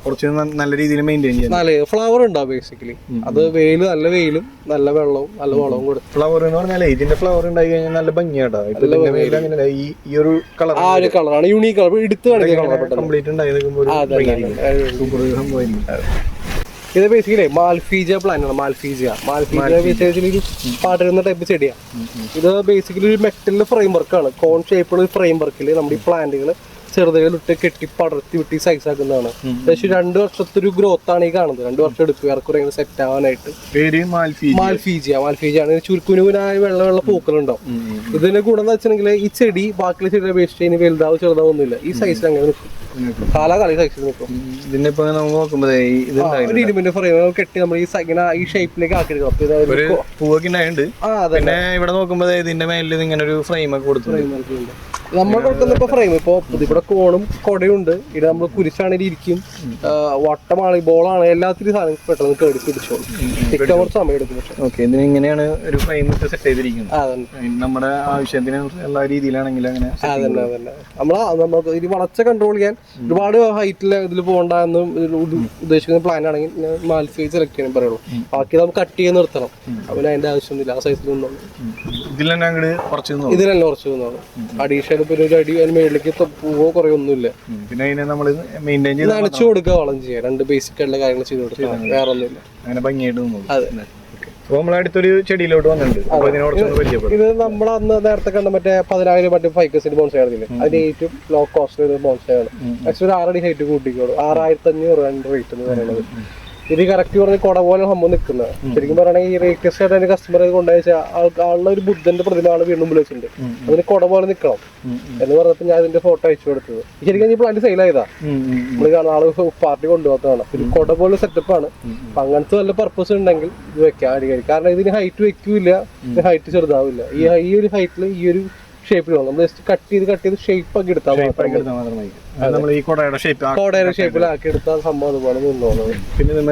കുറച്ച് നല്ല രീതിയിൽ മെയിൻറ്റെയിൻ ചെയ്യാം. നല്ല ഫ്ലവർ ഉണ്ടാവും ബേസിക്കലി. അത് നല്ല വെയിലും നല്ല വെള്ളവും നല്ല വളവും കൊടുക്കും. ഫ്ലവർ എന്ന് പറഞ്ഞാൽ ഇതിന്റെ ഫ്ലവർ ഉണ്ടായി കഴിഞ്ഞാൽ നല്ല ഭംഗിയാട്ടോ. ഈ ഒരു കളർ, ആ ഒരു കളറാണ് യൂണീക് കളർ. എടുത്ത് കംപ്ലീറ്റ് ഉണ്ടായി. ഇത് ബേസിക്കലി മാൽഫീജ പ്ലാന്റ് ആണ്. മാൽഫീജ ബേസിക്കലി ഒരു പാട്ടിരുന്ന ടൈപ്പ് ചെടിയാണ്. ഇത് ബേസിക്കലി ഒരു മെറ്റലിന്റെ ഫ്രെയിം വർക്കാണ്. കോൺ ഷേപ്പുള്ള ഒരു ഫ്രെയിം വർക്കിൽ നമ്മുടെ ഈ പ്ലാന്റുകൾ ചെറുതകളിട്ട് കെട്ടി പടർത്തി വിട്ടി സൈസ് ആക്കുന്നതാണ്. ഏകദേശം 2 വർഷത്തെ ഒരു ഗ്രോത്ത് ആണ് ഈ കാണുന്നത്. 2 വർഷം എടുക്കും ഇറക്കുറെ സെറ്റ് ആവാനായിട്ട്. മാൽഫീജിയാണ്. ചുരുക്കുനുകുനായ വെള്ള പൂക്കളുണ്ടാവും. ഇതിന്റെ ഗുണം എന്ന് വെച്ചിട്ടുണ്ടെങ്കിൽ ഈ ചെടി ബാക്കിയുള്ള ചെടിയുടെ അപേക്ഷിച്ച് ഇനി വലുതാവും ചെറുതാവൊന്നുമില്ല. ഈ സൈസിൽ അങ്ങനെ നിൽക്കും. കാലാകാലി സൈസിൽ നിൽക്കും. ഇതിനിപ്പോ നോക്കുമ്പോ ഇരുമ്പിന്റെ ഫ്രെയിം കെട്ടി നമ്മൾ ഈ ഷേപ്പിലേക്ക് ആക്കി എടുക്കണം. പൂവൊക്കെ ഉണ്ടായിട്ടുണ്ട്. പിന്നെ ഇവിടെ നോക്കുമ്പോ ഇതിന്റെ മേലിൽ ഇങ്ങനെ ഒരു ഫ്രെയിം ഒക്കെ കൊടുത്തു. നമ്മൾ കൊടുക്കുന്ന ഇപ്പൊ ഫ്രെയിം ഇപ്പൊ ഇവിടെ കോണും കൊടയുണ്ട്. ഇവിടെ നമ്മൾ കുരിശാണ് ഇരിക്കും, വട്ടമാണ്, ബോളാണ്, എല്ലാത്തിനും സാധനം പെട്ടെന്ന് കേടി പിടിച്ചോളും. കുറച്ച് സമയം എടുക്കും. പക്ഷെ ഇങ്ങനെയാണ് ഒരു ഫ്രെയിം സെറ്റ് ചെയ്തിരിക്കുന്നത്. നമ്മുടെ ആവശ്യത്തിന് എല്ലാ രീതിയിലാണെങ്കിൽ അങ്ങനെ നമുക്ക് ഇത് വളർച്ച കൺട്രോൾ ചെയ്യാൻ ഒരുപാട് ഹൈറ്റിൽ ഇതിൽ പോകണ്ടെന്ന് ഉദ്ദേശിക്കുന്ന പ്ലാൻ ആണെങ്കിൽ മാൽഫീജ് സെലക്ട് ചെയ്യാൻ പറയുള്ളൂ. ബാക്കി നമുക്ക് കട്ട് ചെയ്ത് നിർത്തണം. അവന് അതിന്റെ ആവശ്യമൊന്നുമില്ല. ആ സൈസിൽ നിന്നും ഇതിലെല്ലാം കുറച്ച് അഡീഷണൽ പിന്നെ ഒരു അടി മേളിലേക്ക് പൂവോ കുറയൊന്നുമില്ല. പിന്നെ നമ്മൾ നനച്ചു കൊടുക്കുക, വളം ചെയ്യുക. 2 ബേസിക് ആയിട്ടുള്ള കാര്യങ്ങൾ ചെയ്ത് കൊടുക്കുക. വേറെ ഒന്നുമില്ല. അങ്ങനെ ഭംഗിയായിട്ട്. അതെ. അപ്പൊ നമ്മളടുത്തൊരു ചെടിയിലോട്ട് വന്നിട്ടുണ്ട്. ഇത് നമ്മൾ അന്ന് നേരത്തെ കണ്ട മറ്റേ 10,000 മറ്റേ ഫൈക്കസിന്റെ ബോൺസൈ ആയിരുന്നില്ലേ, അതിന്റെ ഏറ്റവും ലോ കോസ്റ്റ് ബോൺസൈ ആണ്. ആക്ച്വലി ഒരു 6 അടി ഹൈറ്റ് കൂട്ടിക്കോളൂ. 6,500 റേറ്റ് എന്ന് പറയുന്നത്. ഇത് കറക്റ്റ് പറഞ്ഞ് കൊട പോലെ സംഭവം നിൽക്കുന്നത്. ശരിക്കും പറയുകയാണെങ്കിൽ ഈ റേറ്റസ്റ്റ് ആയിട്ട് അതിന്റെ കസ്റ്റമർ കൊണ്ടുവച്ച ആളുടെ ഒരു ബുദ്ധന്റെ പ്രതിമ ആള് വീണ്ടും വിളിച്ചിട്ടുണ്ട്. അതിന് കൊട പോലെ നിൽക്കണം എന്ന് പറഞ്ഞപ്പോൾ ഞാൻ ഇതിന്റെ ഫോട്ടോ അയച്ചു കൊടുത്തത്. ശരിക്കും ഈ പ്ലാന്റ് സെയിൽ ആയതാ. നമ്മൾ കാണുന്ന ആള് പാർട്ടി കൊണ്ടുപോകാത്തതാണ്. ഒരു കൊട പോലെ സെറ്റപ്പാണ്. അപ്പൊ അങ്ങനത്തെ വല്ല പർപ്പസ് ഉണ്ടെങ്കിൽ ഇത് വെക്കാം അടിക്കടി. കാരണം ഇതിന് ഹൈറ്റ് വെക്കൂല, ഹൈറ്റ് ചെറുതാവില്ല. ഈ ഒരു ഹൈറ്റിൽ ഈ ഒരു ഷേപ്പിൽ വേണം. നമ്മൾ ജസ്റ്റ് കട്ട് ചെയ്ത് ഷേപ്പ് ആക്കി എടുത്താൽ കോടയുടെ ഷേപ്പിലാക്കി എടുത്താൽ സംഭവം അതുപോലെ നിന്നോളൂ. പിന്നെ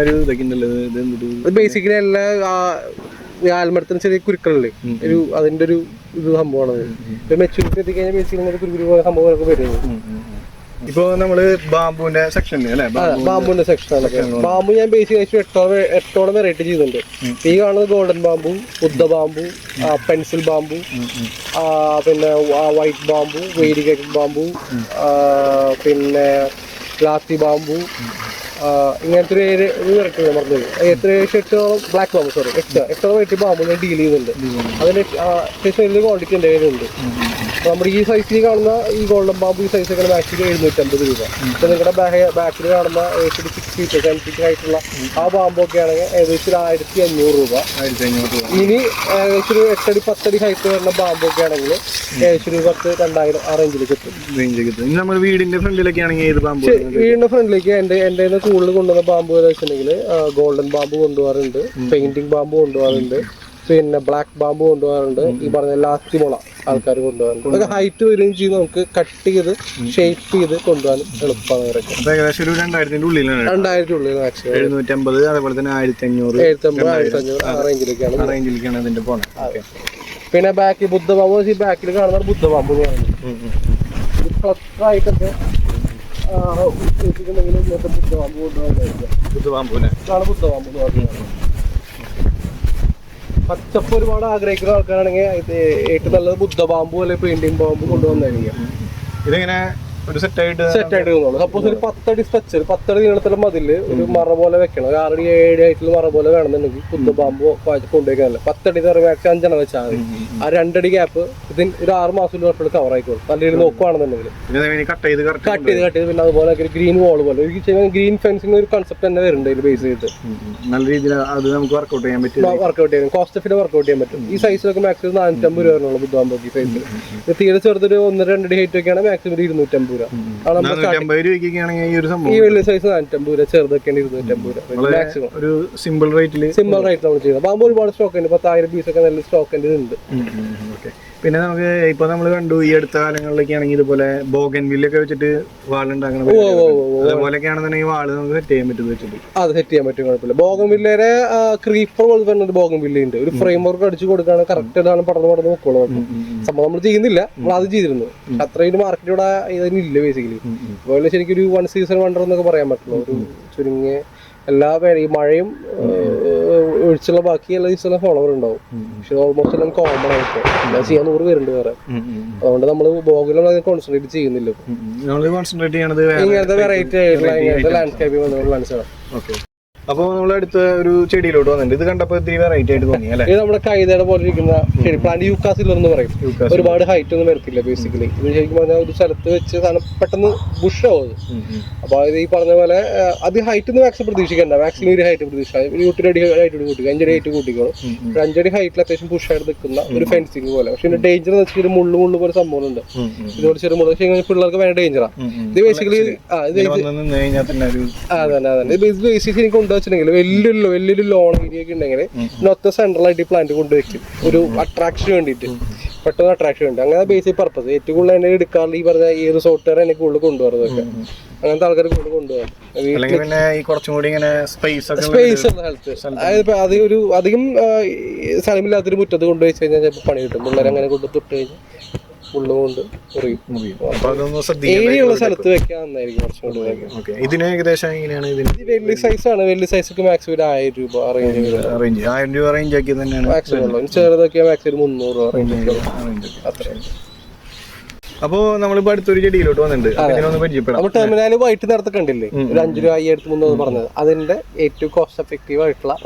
ബേസിക്കലി എല്ലാ ആൽമരത്തിന് ചെറിയ കുരുക്കളില്ലേ, ഒരു അതിന്റെ ഒരു ഇത് സംഭവമാണ്. മെച്ചൂരിറ്റി എത്തിക്കഴിഞ്ഞാൽ ബേസിക്കലി കുരുക്കുരു സംഭവങ്ങളൊക്കെ വരുന്നത്. ഇപ്പൊ നമ്മള് ബാമ്പുവിന്റെ സെക്ഷനിൽ ബാമ്പുവിന്റെ സെക്ഷനിലൊക്കെ ബാമ്പു ഞാൻ ബേസിക് 8ഓളം വെറൈറ്റി ചെയ്യുന്നുണ്ട്. ഈ കാണുന്നത് golden bamboo, Buddha bamboo, pencil bamboo, പിന്നെ വൈറ്റ് ബാമ്പു, വേരിഗേറ്റഡ് ബാമ്പു, പിന്നെ ഗ്ലാസി ബാമ്പു, ഇങ്ങനത്തെ ഒരു വെറൈറ്റി മറന്നു. 8ഓളം ബ്ലാക്ക് ബാമ്പു, സോറി 8ഓളം വെറൈറ്റി ബാമ്പു ഞാൻ ഡീൽ ചെയ്യുന്നുണ്ട്. അതിന് അത്യാവശ്യം വലിയ ക്വാണ്ടിറ്റി എൻ്റെ കയ്യിലുണ്ട്. നമ്മുടെ ഈ സൈസിൽ കാണുന്ന ഈ ഗോൾഡൻ ബാമ്പു ഈ സൈസൊക്കെ മാക്സിമം 750 രൂപ. ഇപ്പൊ നിങ്ങളുടെ ബാക്കിൽ കാണുന്ന 6 ഫീറ്റ് 10 ഫീറ്റ് ആയിട്ടുള്ള ആ ബാമ്പൊക്കെ ആണെങ്കിൽ ഏകദേശം 1500 രൂപ. ഇനി ഏകദേശം ഒരു 8 അടി 10 അടി ഹൈറ്റ് വരുന്ന ബാമ്പൊക്കെ ആണെങ്കിൽ ഏകദേശം ഒരു 10-2000 ആ റേഞ്ചിൽ കിട്ടും. നമ്മൾ വീടിന്റെ ഫ്രണ്ടിലൊക്കെ ആണെങ്കിൽ ഏത് ബാമ്പു? വീടിന്റെ ഫ്രണ്ടിലേക്ക് എന്റെ കൂടുതൽ കൊണ്ടുവന്ന ബാമ്പു എന്ന് വെച്ചിട്ടുണ്ടെങ്കിൽ ഗോൾഡൻ ബാമ്പു കൊണ്ടുപോകാറുണ്ട്, പെയിന്റിംഗ് ബാമ്പു കൊണ്ടുപോകാറുണ്ട്, പിന്നെ ബ്ലാക്ക് ബാമ്പു കൊണ്ടുപോകാറുണ്ട്, ഈ പറഞ്ഞ ലാത്തിമുള ആൾക്കാർ കൊണ്ടുപോകാറുണ്ട്. അതൊക്കെ ഹൈറ്റ് വരികയും ചെയ്ത് നമുക്ക് കട്ട് ചെയ്ത് ഷേപ്പ് ചെയ്ത് കൊണ്ടുപോകാൻ എളുപ്പമാണ്. ഇവരൊക്കെ ഏകദേശം ഒരു 2000 ഉള്ളിലാണ്. 2000 ഉള്ളിൽ മാക്സിമം 750, അതേപോലെ തന്നെ 1500 ആ റേഞ്ചിലേക്കാണ് അതിന്റെ പോണത്. പിന്നെ ബാക്കിൽ ബുദ്ധബാമ്പു ഈ ബാക്കിൽ കാണുന്ന ബുദ്ധബാമ്പു എന്ന് പറയുന്നത് ക്ലസ്റ്ററായിട്ടൊക്കെ ഉദ്ദേശിക്കുന്നെങ്കിൽ ഇങ്ങനത്തെ ബുദ്ധബാമ്പു കൊണ്ടുപോകാനായിരിക്കും. ബുദ്ധബാമ്പു എന്ന് പറയുന്നത് പച്ചപ്പ് ഒരുപാട് ആഗ്രഹിക്കുന്ന ആൾക്കാരാണെങ്കിൽ ഏറ്റവും നല്ലത് ബുദ്ധബാമ്പു അല്ലെങ്കിൽ പെയിന്റിംഗ് ബാമ്പു കൊണ്ടുവന്നായിരിക്കും. ഇതെങ്ങനെ ഒരു സെറ്റായിട്ട് തോന്നുന്നു. സപ്പോസ് ഒരു 10 അടി സ്ട്രക്ചർ 10 അടി നീളത്തിലുള്ള മതില് ഒരു മറ പോലെ വെക്കണം. ഒരു 6 അടി 7 അടി ആയിട്ടുള്ള മറ പോലെ വേണമെന്നുണ്ടെങ്കിൽ ബുദ്ധബാമ്പു കൊണ്ടുവയ്ക്കാനല്ല. 10 അടി മാക്സിമം 5 എണ്ണം വെച്ചാൽ മതി. ആ 2 അടി ഗ്യാപ്പ് ഇതിന് ഒരു 6 മാസം വർഷം കവർ ആയിക്കോളും. നല്ല രീതിയിൽ നോക്കുവാണെന്നുണ്ടെങ്കിൽ കട്ട് ചെയ്ത് പിന്നെ അതുപോലെ ഗ്രീൻ വാൾ പോലെ ഗ്രീൻ ഫെൻസിങ് ഒരു കൺസെപ്റ്റ് തന്നെ വരുന്നുണ്ട് ബേസ് ചെയ്തിട്ട് നല്ല രീതിയിൽ അത് നമുക്ക് വർക്ക്ഔട്ട് ചെയ്യാൻ പറ്റും. കോസ്റ്റ് എഫിന് വർക്ക്ഔട്ട് ചെയ്യാൻ പറ്റും. ഈ സൈസിലൊക്കെ മാക്സിമം 450 രൂപ വരുന്നുള്ളൂ ബുദ്ധബാമ്പു ഈ സൈസിൽ. തീരെ ചെറുതൊരു 1-2 അടി ഹൈറ്റ് ഒക്കെയാണ് മാക്സിമം 250 രൂപ. ഈ വലിയ സൈസ് 450 രൂപ, ചെറുതൊക്കെ 250 രൂപ മാക്സിമം. ഒരു സിമ്പിൾ റേറ്റിൽ നമ്മൾ ചെയ്യുന്നത്. ബാമ്പു ഒരുപാട് സ്റ്റോക്ക് ഉണ്ട്, 10,000 പീസൊക്കെ നല്ല സ്റ്റോക്ക് ഉണ്ട്. പിന്നെ നമുക്ക് ഇപ്പൊ നമ്മൾ കണ്ടു ഈ അടുത്ത കാലങ്ങളിലൊക്കെ ആണെങ്കിൽ ഇതുപോലെ ബോഗൻവില്ലൊക്കെ വെച്ചിട്ട് വാളുണ്ടാക്കണം. അതുപോലെയൊക്കെയാണെന്നുണ്ടെങ്കിൽ വാള് നമുക്ക് സെറ്റ് ചെയ്യാൻ പറ്റും വെച്ചിട്ട്. അത് സെറ്റ് ചെയ്യാൻ പറ്റും, കുഴപ്പമില്ല. ബോഗൻവില്ലയുടെ ക്രീപ്പർ പോലെ തന്നെ ഒരു ബോഗൻവില്ലയുണ്ട്. ഒരു ഫ്രെയിം വർക്ക് അടിച്ചു കൊടുക്കുകയാണ് കറക്റ്റ് ഇതാണ് പടർന്ന് നോക്കുള്ളൂ. സംഭവം നമ്മൾ ചെയ്യുന്നില്ല, നമ്മൾ അത് ചെയ്തിരുന്നു. അത്രയും മാർക്കറ്റിലൂടെ ഇതിനില്ല ബേസിക്കലി. അതുപോലെ ശരിക്കും ഒരു 1 സീസൺ വണ്ടർ എന്നൊക്കെ പറയാൻ പറ്റുള്ളൂ. ഒരു ചുരുങ്ങിയ എല്ലാ ഈ മഴയും ഒഴിച്ചുള്ള ബാക്കി എല്ലാ ദിവസവും ഫോളോവർ ഉണ്ടാവും. പക്ഷെ ഓൾമോസ്റ്റ് എല്ലാം കോമൺ ആയിട്ട് എല്ലാം ചെയ്യാൻ 100 പേരുണ്ട് വേറെ. അതുകൊണ്ട് നമ്മൾ ബോഗിലും കോൺസെൻട്രേറ്റ് ചെയ്യുന്നില്ല. ഇങ്ങനത്തെ വെറൈറ്റി ആയിട്ടുള്ള ഇങ്ങനത്തെ ലാൻഡ്സ്കേപ്പിംഗ് പ്ലാന്റ്സ്. അപ്പൊ നമ്മൾ അടുത്ത ഒരു ചെടിയിലോട്ട് വന്നിട്ടുണ്ട്. ഇത് കണ്ടപ്പോ ഇത്തിരി വെറൈറ്റി ആയിട്ട് തോന്നി അല്ലേ? ഇത് നമ്മുടെ കൈതയുടെ പോലെ ഇരിക്കുന്ന ചെടി പ്ലാന്റ് യൂക്കാസിലർ എന്ന് പറയും. ഒരുപാട് ഹൈറ്റ് ഒന്നും വരത്തില്ല ബേസിക്കലി. ഇത് ശരിക്കും പറഞ്ഞാൽ ഒരു സ്ഥലത്ത് വെച്ച് സാധനം പെട്ടെന്ന് ബുഷ് ആവും. അപ്പൊ ഇത് ഈ പറഞ്ഞ പോലെ അത് ഹൈറ്റ് ഒന്നും മാക്സിമം പ്രതീക്ഷിക്കണ്ട. മാക്സിമം ഒരു ഹൈറ്റ് പ്രതീക്ഷിക്കാം. ഒരു 8 അടി ഹൈറ്റ് കൂട്ടിക്കോ, 5 അടി ഹൈറ്റ് കൂട്ടിക്കോളും. 5 അടി ഹൈറ്റിൽ അത്യാവശ്യം പുഷായിട്ട് നിൽക്കുന്ന ഒരു ഫെൻസിങ് പോലെ. പക്ഷെ ഇതിന്റെ ഡേഞ്ചർ എന്ന് വെച്ചാൽ ഒരു മുള്ളു പോലെ സംഭവം ഉണ്ട്. ഇതുപോലെ ചെറിയ മുള്ള പിള്ളേർക്ക് ഭയങ്കര ഡേഞ്ചറാണ്. ഇത് ബേസിക്കലി അതന്നെ ബേസിക്കലി എനിക്ക് കൊണ്ടുവച്ചിട്ടുണ്ടെങ്കിൽ വലിയൊരു ലോൺ ഏരിയ ഒക്കെ ഉണ്ടെങ്കിൽ ഇതിനൊത്ത സെൻട്രലായിട്ട് ഈ പ്ലാന്റ് കൊണ്ടുവയ്ക്കും. ഒരു അട്രാക്ഷന് വേണ്ടിയിട്ട്, പെട്ടെന്ന് അട്രാക്ഷൻ ഉണ്ട്. അങ്ങനെ ബേസിക് പർപ്പസ്. ഏറ്റവും കൂടുതൽ എന്നെ എടുക്കാറില്ല ഈ പറഞ്ഞ ഈ റിസോർട്ടുകാർ എന്നെ കൂടുതൽ കൊണ്ടുപോകുന്നതൊക്കെ അങ്ങനത്തെ ആൾക്കാർ കൂടുതൽ കൊണ്ടുപോകാം. സ്പേസ് ഉള്ള സ്ഥലത്ത് അതായത് അധികം സ്ഥലമില്ലാത്തൊരു മുറ്റത്ത് കൊണ്ടുപോയി കഴിഞ്ഞാൽ ചിലപ്പോൾ പണി കിട്ടും. പിള്ളേർ അങ്ങനെ കൊണ്ട് തൊട്ട് കഴിഞ്ഞാൽ ഉള്ളുകൊണ്ട് ഏരിയുള്ള സ്ഥലത്ത് വെക്കാൻ നന്നായിരിക്കും കുറച്ചുകൂടി. ഇതിന് ഏകദേശം എങ്ങനെയാണ്? വലിയ സൈസാണ്. വലിയ സൈസൊക്കെ മാക്സിമം ഒരു 1000 രൂപ റേഞ്ച് ആക്കി തന്നെയാണ് മാക്സിമം ഉള്ളൂ. ചെറുതൊക്കെ മാക്സിമം 300 രൂപ റേഞ്ച് അത്ര. അപ്പൊ നമ്മളിപ്പോ അടുത്തൊരു ചെടിയിലോട്ട് വന്നിട്ടുണ്ട്. നമ്മൾ ടെർമിനാല് വൈറ്റ് നേരത്തെ കണ്ടില്ലേ, ഒരു 5 രൂപ 5300 പറഞ്ഞത്. അതിന്റെ ഏറ്റവും കോസ്റ്റ് എഫക്റ്റീവ് ആയിട്ടുള്ള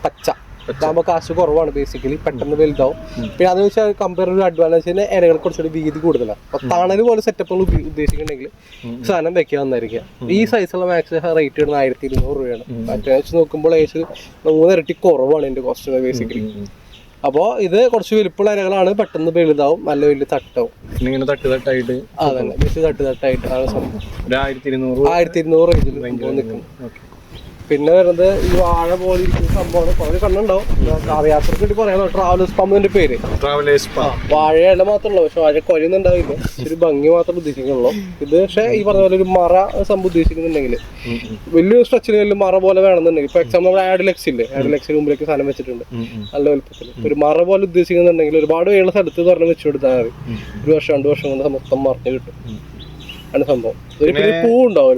പച്ച ഇതാകുമ്പോൾ കാശ് കുറവാണ്. ബേസിക്കലി പെട്ടെന്ന് വലുതാവും. പിന്നെ അതെന്ന് വെച്ചാൽ കമ്പയർ ഒരു അഡ്വാൻറ്റേജിന് ഇലകൾ കുറച്ചുകൂടി വീതി കൂടുതലാണ്. അപ്പൊ തണൽ പോലെ സെറ്റപ്പുകൾ ഉദ്ദേശിക്കുന്നുണ്ടെങ്കിൽ സാധനം വെക്കാൻ വന്നായിരിക്കാം. ഈ സൈസുള്ള മാക്സിമം റേറ്റ് വരുന്നത് 1200 രൂപയാണ്. മറ്റേ വെച്ച് നോക്കുമ്പോൾ ഏകദേശം 3 ഇരട്ടി കുറവാണ് ഇതിന്റെ കോസ്റ്റ് ബേസിക്കലി. അപ്പോൾ ഇത് കുറച്ച് വലിപ്പുള്ള ഇലകളാണ്, പെട്ടെന്ന് വലുതാവും, നല്ല വലിയ തട്ടാവും. തട്ടായിട്ട് അതന്നെ ബേസ് തട്ടായിട്ടാണ് സംഭവം. 1200 റേഞ്ചിൽ നിൽക്കുന്നത്. പിന്നെ വരുന്നത് ഈ വാഴ പോലെ ഇരിക്കുന്ന സംഭവമാണ്. കുറെ കണ്ണുണ്ടാവും. യാത്രക്ക് വേണ്ടി പറയാം. ട്രാവലേഴ്സ് പമ്പിന്റെ പേര് വാഴയുടെ മാത്രമല്ല, പക്ഷെ വാഴ കൊലയൊന്നും ഉണ്ടാവില്ല. ഒരു ഭംഗി മാത്രം ഉദ്ദേശിക്കുന്നുള്ളൂ ഇത്. പക്ഷെ ഈ പറഞ്ഞ പോലെ ഒരു മറ സംഭവം ഉദ്ദേശിക്കുന്നുണ്ടെങ്കിൽ വലിയൊരു സ്ട്രക്ചറിൽ മറ പോലെ വേണമെന്നുണ്ടെങ്കിൽ, ഇപ്പൊ എക്സാമ്പിൾ നമ്മുടെ ആഡിലെക്സ് ഇല്ലേ, ആഡിലെക്സിന് മുമ്പിലേക്ക് സാധനം വെച്ചിട്ടുണ്ട് നല്ല വലുപ്പത്തിൽ. ഒരു മറ പോലെ ഉദ്ദേശിക്കുന്നുണ്ടെങ്കിൽ ഒരുപാട് വേള സ്ഥലത്ത് പറഞ്ഞ് വെച്ചു കൊടുത്താൽ മതി. 1 വർഷം 2 വർഷം കൊണ്ട് മൊത്തം മറിഞ്ഞ് കിട്ടും ആണ് സംഭവം. പൂവുണ്ടാവും.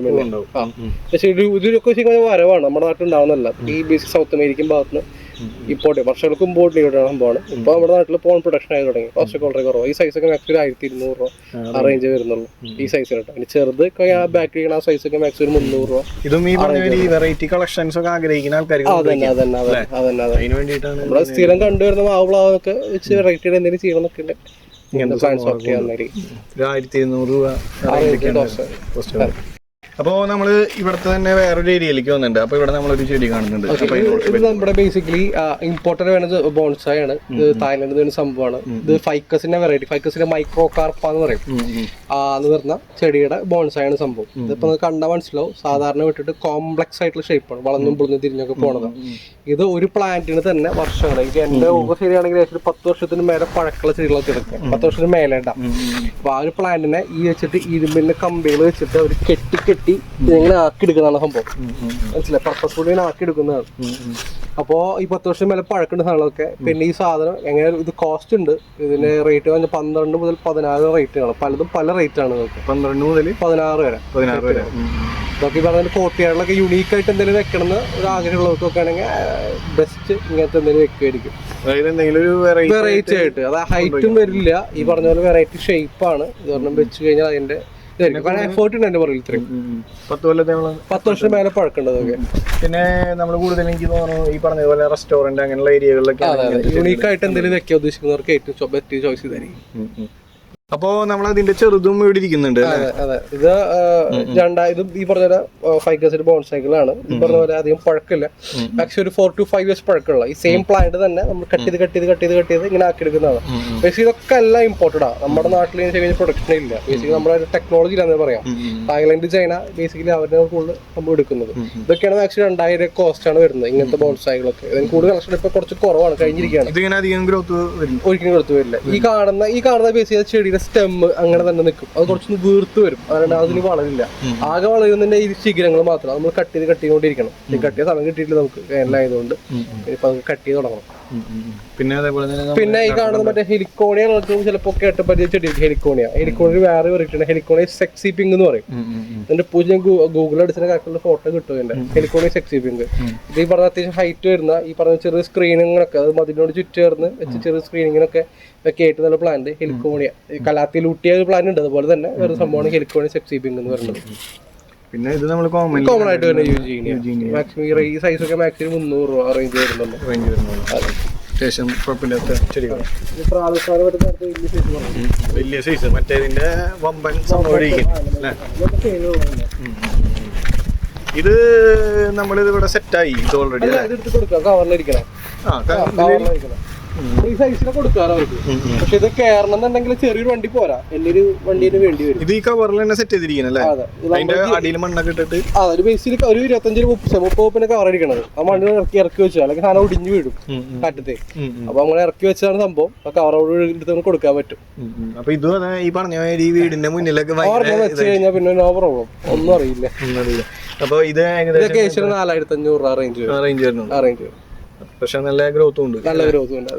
പക്ഷെ ഇതിലൊക്കെ വരവാണ്, നമ്മുടെ നാട്ടിൽ ഉണ്ടാവുന്നല്ല. ഈ ബേസിക് സൗത്ത് അമേരിക്കൻ ഭാഗത്ത് ഇമ്പോർട്ട് വർഷങ്ങൾക്ക് ഇമ്പോർട്ട് ചെയ്തിട്ടുള്ള സംഭവമാണ്. ഇപ്പൊ നമ്മുടെ നാട്ടിൽ പോൺ പ്രൊഡക്ഷൻ ആയി തുടങ്ങി. കോസ്റ്റൊക്കെ വളരെ കുറവ്. ഈ സൈസൊക്കെ മാക്സിമം 1200 രൂപ ആ റേഞ്ച് വരുന്നുള്ളൂ ഈ സൈസിലോട്ട്. ഇനി ചെറുത് ബാക്ക് ആ സൈസൊക്കെ മാക്സിമം 300 രൂപ. ഇതും ഈ വെറൈറ്റി കളക്ഷൻസ് ഒക്കെ ആഗ്രഹിക്കുന്ന ആൾക്കാർ അതന്നെ നമ്മുടെ സ്ഥിരം കണ്ടുവരുന്ന മാവുകളൊക്കെ വെച്ച് വെറൈറ്റിയുടെ എന്തെങ്കിലും ചെയ്യണമെന്നൊക്കെ ഉണ്ട്. പ്ലാന്റ്സ് ഒക്കെ വന്നിരിക്കും. 1200 രൂപ. അപ്പോ നമ്മള് ഇവിടത്തെ തന്നെ വേറൊരു ഏരിയയിലേക്ക് വന്നിട്ടുണ്ട്. അപ്പൊ ഇവിടെ നമ്മളൊരു ചെടി കാണുന്നുണ്ട്. ഇത് നമ്മുടെ ബേസിക്കലി ഇമ്പോർട്ടഡ് വേണത് ബോൺസായി ആണ്. ഇത് തായ്ലൻഡിൽ നിന്ന് സംഭവമാണ്. ഇത് ഫൈക്കസിന്റെ വെറൈറ്റി, ഫൈക്കസിന്റെ മൈക്രോ കാർപ്പ എന്ന് പറയും. എന്ന് പറഞ്ഞ ചെടിയുടെ ബോൺസായി ആണ് സംഭവം. ഇതിപ്പോ കണ്ടാൽ മനസ്സിലാവും, സാധാരണ വിട്ടിട്ട് കോംപ്ലക്സ് ആയിട്ടുള്ള ഷേപ്പാണ്, വളഞ്ഞും പൊളിഞ്ഞും തിരിഞ്ഞൊക്കെ പോണത്. ഇത് ഒരു പ്ലാന്റിന് തന്നെ വർഷങ്ങൾ, എനിക്ക് എന്റെ ഊഹ ശരിയാണെങ്കിൽ 10 വർഷത്തിന് മേലെ പഴക്കമുള്ള ചെടികളൊക്കെ എടുക്കാം. 10 വർഷത്തിന് മേലെ ഉണ്ടാവും. അപ്പൊ ആ ഒരു പ്ലാന്റിനെ ഈ വെച്ചിട്ട് ഇരുമ്പിന്റെ കമ്പികൾ വെച്ചിട്ട് അവർ കെട്ടി ഇങ്ങനെ ആക്കി എടുക്കുന്നതാണ് സംഭവം. മനസ്സിലായി? പർപ്പസ്ഫുള്ളി ആക്കി എടുക്കുന്നതാണ്. അപ്പോ ഈ 10 വർഷം മേലെ പഴക്കുന്ന സാധനങ്ങളൊക്കെ. പിന്നെ ഈ സാധനം എങ്ങനെ ഇത് കോസ്റ്റ് ഉണ്ട്, ഇതിന്റെ റേറ്റ് 12 മുതൽ 16 റേറ്റുകളാണ്. പലതും പല റേറ്റ് ആണ്. 12 മുതൽ 16 വരെ. ഇതൊക്കെ ഈ പറഞ്ഞ കോട്ടിയാടിലൊക്കെ യുണീക്ക് ആയിട്ട് എന്തെങ്കിലും വെക്കണം എന്ന് ഒരു ആഗ്രഹമുള്ളവർക്കൊക്കെ ആണെങ്കിൽ ബെസ്റ്റ് ഇങ്ങനത്തെ എന്തെങ്കിലും വെക്കുമായിരിക്കും. വെറൈറ്റി ആയിട്ട്, അത് ഹൈറ്റും വരില്ല. ഈ പറഞ്ഞ പോലെ വെറൈറ്റി ഷേപ്പാണ്. ഇതൊരെണ്ണം വെച്ച് കഴിഞ്ഞാൽ അതിന്റെ എഫേർട്ട് ഉണ്ട് എന്റെ പറയും. ഇത്രയും 10 വർഷം മേലെ പഴക്കേണ്ടതൊക്കെ. പിന്നെ നമ്മൾ കൂടുതൽ എനിക്ക് തോന്നുന്നു ഈ പറഞ്ഞ പോലെ റെസ്റ്റോറന്റ് അങ്ങനെയുള്ള ഏരിയകളിലൊക്കെ യൂണീക്ക് ആയിട്ട് എന്തെങ്കിലും വെക്കാൻ ഉദ്ദേശിക്കുന്നവർക്ക് ഏറ്റവും ബെസ്റ്റ് ചോയ്സ് ഇതായിരിക്കും. അപ്പോ നമ്മൾ അതിന്റെ ചെറുതും ഇവിടെ ഇരിക്കുന്നുണ്ട്. അതെ, ഇത് ഇതും ഈ പറഞ്ഞ ഫൈക്കസിന്റെ ബോൺ സൈക്കിളാണ്. ഈ പറഞ്ഞ പോലെ അധികം പഴക്കമില്ല. മാക്സിമം ഒരു 4 to 5 years പഴക്കമുള്ള ഈ സെയിം പ്ലാന്റ് തന്നെ നമ്മൾ കട്ട് ചെയ്ത് ഇങ്ങനെ ആക്കിയെടുക്കുന്നതാണ്. ബേസിക്കലി ഇതൊക്കെ എല്ലാം ഇമ്പോർട്ടഡ് ആണ്. നമ്മുടെ നാട്ടിൽ കഴിഞ്ഞ പ്രൊഡക്ഷൻ ഇല്ല. ബേസിക്കലി നമ്മുടെ ടെക്നോളജി ഇല്ലാന്ന് പറയാം. തായ്ലൻഡ്, ചൈന ബേസിക്കലി അവരുടെ കൂടുതൽ നമ്മൾ എടുക്കുന്നത്. ഇതൊക്കെയാണ് മാക്സിമം 2000 കോസ്റ്റ് ആണ് വരുന്നത് ഇങ്ങനത്തെ ബോൺ സൈക്കിളൊക്കെ. ഇതിന് കൂടുതൽ കളക്ഷൻ ഇപ്പൊ കുറച്ച് കുറവാണ്, കഴിഞ്ഞിരിക്കുകയാണ്. ഒരിക്കലും ഗ്രോത്ത് വരില്ല. ഈ കാണുന്ന ബേസിക്കലി ചെടിയുടെ സ്റ്റെം അങ്ങനെ തന്നെ നിൽക്കും. അത് കുറച്ചൊന്ന് വീർത്ത് വരും. അതുകൊണ്ട് അതിന് വളരില്ല. ആകെ വളരുന്നതിന്റെ ഈ ശിഖരങ്ങൾ മാത്രം നമ്മൾ കട്ട് ചെയ്തുകൊണ്ടിരിക്കണം. കട്ട് ചെയ്ത സമയം കിട്ടിയിട്ടില്ല നമുക്ക്, വേനലായതുകൊണ്ട്. ഇപ്പൊ അത് കട്ട് ചെയ്ത് തുടങ്ങണം. പിന്നെ ഈ കാണുന്ന മറ്റേ ഹെലിക്കോണിയ ചിലപ്പോ കേട്ട പരിചയ ചെടി. ഹെലിക്കോണിയ വേറെ വെറൈറ്റി. ഹെലിക്കോണിയ സെക്സി പിങ്ക് എന്ന് പറയും. ഇതിന്റെ പൂജ ഗൂഗിൾ അടിച്ചിട്ട് കറക്റ്റുള്ള ഫോട്ടോ കിട്ടും. ഇതിന്റെ ഹെലിക്കോണിയ സെക്സി പിങ്ക്. ഇത് ഈ പറഞ്ഞ അത്യാവശ്യം ഹൈറ്റ് വരുന്ന ഈ പറഞ്ഞ ചെറിയ സ്ക്രീനിങ്ങൊക്കെ, അത് മതിലിനോട് ചുറ്റേർന്ന് വെച്ച് ചെറിയ സ്ക്രീനിങ്ങിനൊക്കെ കേട്ടുന്ന പ്ലാന്റ് ഹെലിക്കോണിയ. കലാത്തിൽ ഊട്ടിയ ഒരു പ്ലാന്റ് ഉണ്ട്. അതുപോലെ തന്നെ വേറെ സംഭവമാണ് ഹെലിക്കോണിയ സെക്സി പിങ്ക് എന്ന് പറയുന്നത്. പിന്നെ ഇത് നമ്മൾ കോമൺ ആയിട്ട് വരുന്ന യൂജീനിയ. മാക്സിമം ഈ സൈസ് ഒക്കെ മാക്സിമം 300 രൂപ റേഞ്ച് വരുന്നുണ്ട്. അത്യാവശ്യം കുഴപ്പമില്ലാത്ത ചെടികൾ. വലിയ സൈസ് മറ്റേതിന്റെ വമ്പൻ ഇത് നമ്മളിത് ഇവിടെ സെറ്റായി. ഇത് ഓൾറെഡി കവറിലിരിക്കണം. ഈ സൈസിനെ കൊടുക്കാറ് അവർക്ക്. പക്ഷെ ഇത് കയറണം എന്നുണ്ടെങ്കിൽ ചെറിയൊരു വണ്ടി പോരാ, വലിയൊരു വണ്ടിന് വേണ്ടി വരും. ഇത് ഈ കവറിൽ തന്നെ സെറ്റ് ചെയ്തിരിക്കണല്ലേ? അടിയിൽ മണ്ണൊക്കെ ഇട്ടിട്ട് ഒരു ബേസിൽ ഒരു 25-30 കവർ അടിക്കണത്. ആ മണ്ണ് ഇറക്കി വെച്ചാൽ അല്ലെങ്കിൽ സാധനം ഒടിഞ്ഞു വീഴും കാറ്റത്തെ. അപ്പൊ അങ്ങനെ ഇറക്കി വെച്ചാണ് സംഭവം. ആ കവറോട് എടുത്ത് കൊടുക്കാൻ പറ്റും. അപ്പൊ ഇത് ഈ പറഞ്ഞ ഈ വീടിന്റെ മുന്നിലൊക്കെ വെച്ച് കഴിഞ്ഞാൽ പിന്നെ നോ പ്രോബ്ലം, ഒന്നും അറിയില്ല. അപ്പൊ ഇത് ഏകദേശം 4500 രൂപ റേഞ്ച് വരും. പക്ഷെ നല്ല ഗ്രോത്തും ഉണ്ട്. നല്ല ഗ്രോത്തും ഉണ്ട്.